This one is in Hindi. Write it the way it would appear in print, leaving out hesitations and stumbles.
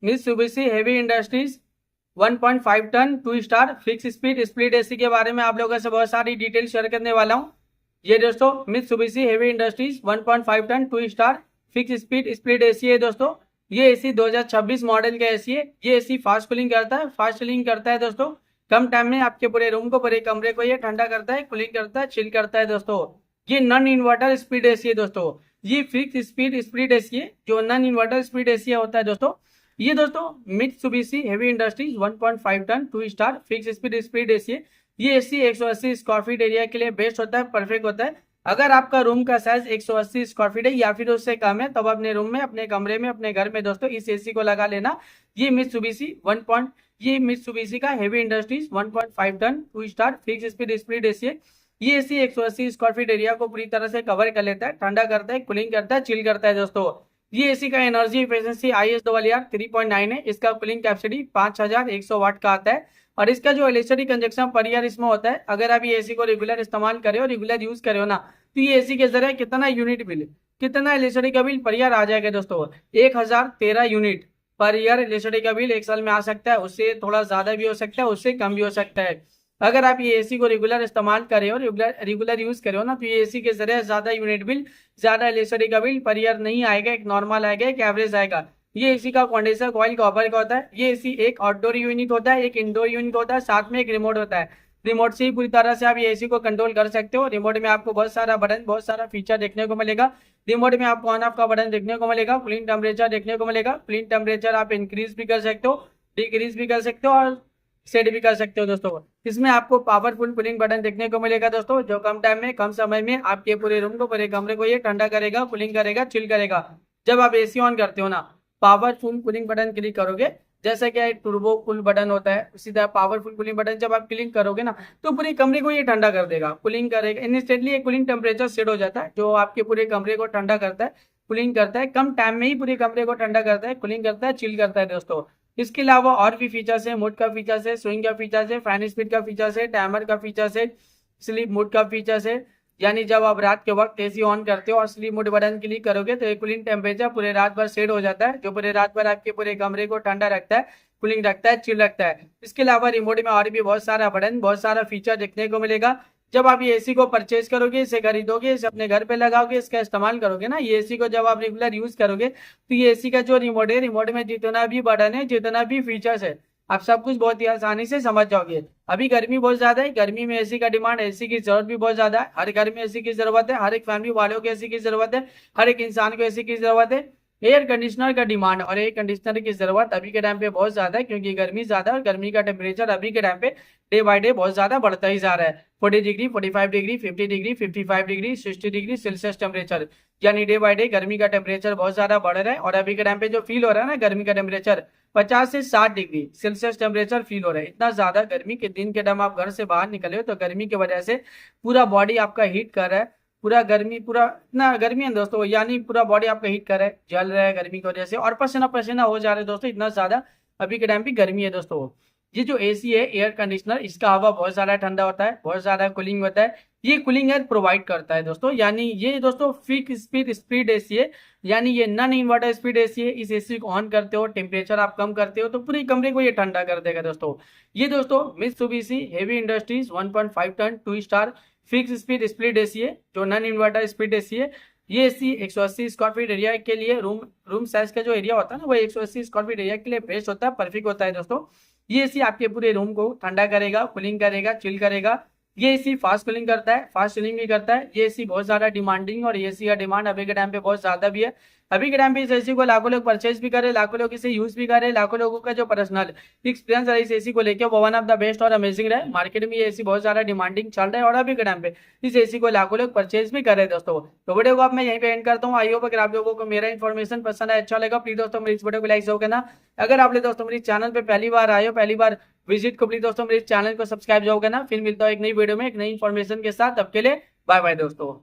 Mitsubishi heavy industries 1.5 ton 2 star fix speed split AC के बारे में आप लोगों से बहुत सारी डिटेल शेयर करने वाला हूं। ये दोस्तों Mitsubishi heavy industries 1.5 ton 2 star fix speed split AC है दोस्तों। ये एसी 2026 मॉडल का एसी है। ये एसी फास्ट कूलिंग करता है, फास्ट चिलिंग करता है दोस्तों। कम टाइम में आपके पूरे रूम को, पूरे कमरे को ये ठंडा करता है, कूलिंग करता है, चिल करता है दोस्तों। ये नॉन इन्वर्टर स्पीड एसी है दोस्तों। ये फिक्स स्पीड स्प्लिट एसी है जो नॉन इन्वर्टर स्पीड एसी होता है दोस्तों। ये दोस्तों Mitsubishi heavy industries 1.5 ton 2 star fix speed split AC है। ये एसी 180 स्क्वायर फीट एरिया के लिए बेस्ट होता है, परफेक्ट होता है। अगर आपका रूम का साइज 180 स्क्वायर फीट है या फिर उससे कम है, तब अपने रूम में, अपने कमरे में, अपने घर में दोस्तों इस एसी को लगा लेना। ये मित्सुबिशी का heavy industries 1.5 ton 2 star fix speed split AC है। ये एसी 180 स्क्वायर फीट एरिया को पूरी तरह से कवर कर लेता है, ठंडा करता है, कूलिंग करता है, चिल करता है दोस्तों। ये एसी का एनर्जी एफिशिएंसी ISRR 3.9 है। इसका कूलिंग कैपेसिटी 5100 वाट का आता है। और इसका जो इलेक्ट्रिसिटी कंजप्शन पर ईयर इसमें होता है, अगर आप ये एसी को रेगुलर इस्तेमाल करे और रेगुलर यूज करे हो ना, तो ये एसी के जरिए कितना यूनिट बिल, कितना इलेक्ट्रिसिटी का बिल पर ईयर आ जाएगा दोस्तों। 1013 यूनिट पर ईयर इलेक्ट्रिसिटी का बिल एक साल में आ सकता है। उससे थोड़ा ज्यादा भी हो सकता है, उससे कम भी हो सकता है। अगर आप ये एसी को रेगुलर इस्तेमाल करे हो, रेगुलर यूज करे हो ना, तो ये एसी के जरिए ज्यादा यूनिट बिल, ज्यादा इलेक्ट्रिसिटी का बिल पर ईयर नहीं आएगा। एक नॉर्मल आएगा, एक एवरेज आएगा। ये एसी का कंडेंसर कॉइल कॉपर का होता है। ये एसी एक आउटडोर यूनिट होता है, एक इंडोर यूनिट होता है, साथ में एक रिमोट होता है। रिमोट से ही पूरी तरह से आप ये एसी को कंट्रोल कर सकते हो। रिमोट में आपको बहुत सारा बटन, बहुत सारा फीचर देखने को मिलेगा। रिमोट में आपको ऑन ऑफ का बटन देखने को मिलेगा, कूलिंग टेम्परेचर देखने को मिलेगा। कूलिंग टेम्परेचर आप इंक्रीज भी कर सकते हो, डिक्रीज भी कर सकते हो और सेट भी कर सकते हो दोस्तों। इसमें आपको पावरफुल कूलिंग बटन देखने को मिलेगा दोस्तों, जो कम टाइम में, कम समय में आपके पूरे रूम को, पूरे कमरे को ये ठंडा करेगा, कूलिंग करेगा, चिल करेगा। जब आप एसी ऑन करते हो ना, पावरफुल कूलिंग बटन क्लिक करोगे, जैसे कि एक टर्बो कूल बटन होता है, उसी तरह पावरफुल कूलिंग बटन जब आप क्लिक करोगे ना, तो पूरे कमरे को ये ठंडा कर देगा, कूलिंग करेगा। इंस्टेंटली एक कूलिंग टेम्परेचर सेट हो जाता है, जो आपके पूरे कमरे को ठंडा करता है, कूलिंग करता है। कम टाइम में ही पूरे कमरे को ठंडा करता है, कूलिंग करता है, चिल करता है दोस्तों। इसके अलावा और भी फीचर्स है, मोड का फीचर्स है, स्विंग का फीचर्स है, फैन स्पीड का फीचर्स है, टाइमर का फीचर्स है, स्लीप मोड का फीचर्स है। यानी जब आप रात के वक्त एसी ऑन करते हो और स्लीप मोड बटन क्लिक करोगे, तो कूलिंग टेम्परेचर पूरे रात भर सेट हो जाता है, जो पूरे रात भर आपके पूरे कमरे को ठंडा रखता है, कूलिंग रखता है, चिल रखता है। इसके अलावा रिमोट में और भी बहुत सारा बटन, बहुत सारा फीचर देखने को मिलेगा। जब आप ये एसी को परचेज करोगे, इसे खरीदोगे, इसे अपने घर पे लगाओगे, इसका इस्तेमाल करोगे ना, ये एसी को जब आप रेगुलर यूज करोगे, तो ये एसी का जो रिमोट है, रिमोट में जितना भी बटन है, जितना भी फीचर्स है, आप सब कुछ बहुत ही आसानी से समझ जाओगे। अभी गर्मी बहुत ज्यादा है, गर्मी में एसी का डिमांड, एसी की जरूरत भी बहुत ज्यादा है। हर घर में एसी की जरूरत है, हर एक फैमिली वालों को एसी की जरूरत है, हर एक इंसान को एसी की जरूरत है। एयर कंडीशनर का डिमांड और एयर कंडीशनर की जरूरत अभी के टाइम पे बहुत ज्यादा है, क्योंकि गर्मी ज्यादा है और गर्मी का टेम्परेचर अभी के टाइम पे डे बाय डे बहुत ज्यादा बढ़ता ही जा रहा है। 40 degree, 45 degree, 50 degree, 55 degree, 60 degree Celsius temperature, यानी डे बाय डे गर्मी का टेम्परेचर बहुत ज्यादा बढ़ रहा है। और अभी के टाइम पे जो फील हो रहा है ना, गर्मी का टेम्परेचर 50 से 60 डिग्री सेल्सियस टेम्परेचर फील हो रहा है। इतना ज्यादा गर्मी के दिन के टाइम आप घर से बाहर निकले हो, तो गर्मी की वजह से पूरा बॉडी आपका हीट कर रहा है, पूरा गर्मी, पूरा इतना गर्मी है दोस्तों, यानी पूरा बॉडी आपका हीट कर रहा है, जल रहा है गर्मी की वजह से, और पसीना पसीना हो जा रहा है दोस्तों। इतना ज्यादा अभी के टाइम पे गर्मी है दोस्तों। ये जो एसी है, एयर कंडीशनर, इसका हवा बहुत ज्यादा ठंडा होता है, बहुत ज्यादा कूलिंग होता है। ये कूलिंग एयर प्रोवाइड करता है दोस्तों। यानी ये दोस्तों फिक्स स्पीड एसी है, यानी ये नॉन इन्वर्टर स्पीड एसी है। इस एसी को ऑन करते हो, टेम्परेचर आप कम करते हो, तो पूरे कमरे को ये ठंडा कर देगा दोस्तों। ये दोस्तों Mitsubishi heavy industries 1.5 ton 2 star fix speed split AC है, जो नॉन इन्वर्टर स्पीड एसी है। ये एसी 180 स्क्वायर फीट एरिया के लिए, रूम साइज का जो एरिया होता है ना, वो 180 स्क्वायर फीट एरिया के लिए बेस्ट होता है, परफेक्ट होता है दोस्तों। ये एसी आपके पूरे रूम को ठंडा करेगा, कूलिंग करेगा, चिल करेगा। ये एसी फास्ट कूलिंग करता है, फास्ट चिलिंग भी करता है। ये एसी बहुत ज्यादा डिमांडिंग, और एसी का डिमांड अभी के टाइम पे बहुत ज्यादा भी है। अभी के टाइम पे इस एसी को लाखों लोग परचेज भी करे, लाखों लोग इसे यूज भी करे। लाखों लोगों का जो पर्सनल एक्सपीरियंस है इस एसी को लेकर, वो वन ऑफ द बेस्ट और अमेजिंग रहा है। मार्केट में ये एसी बहुत ज्यादा डिमांडिंग चल रहा है, और अभी के टाइम पे इस एसी को लाखों लोग परचेज भी कर रहे हैं दोस्तों। तो वीडियो को आप मैं यहीं पे एंड करता हूँ। आई होप अगर आप लोगों को मेरा इन्फॉर्मेशन पसंद है, अच्छा लगा, प्लीज दोस्तों मेरी इस वीडियो को लाइक जरूर करना। अगर आपने दोस्तों मेरे चैनल पे पहली बार आए हो, पहली बार विजिट को, प्लीज दोस्तों मेरे चैनल को सब्सक्राइब जरूर करना। फिर मिलता हूँ एक नई वीडियो में एक नई इन्फॉर्मेशन के साथ। तब के लिए बाय बाय दोस्तों।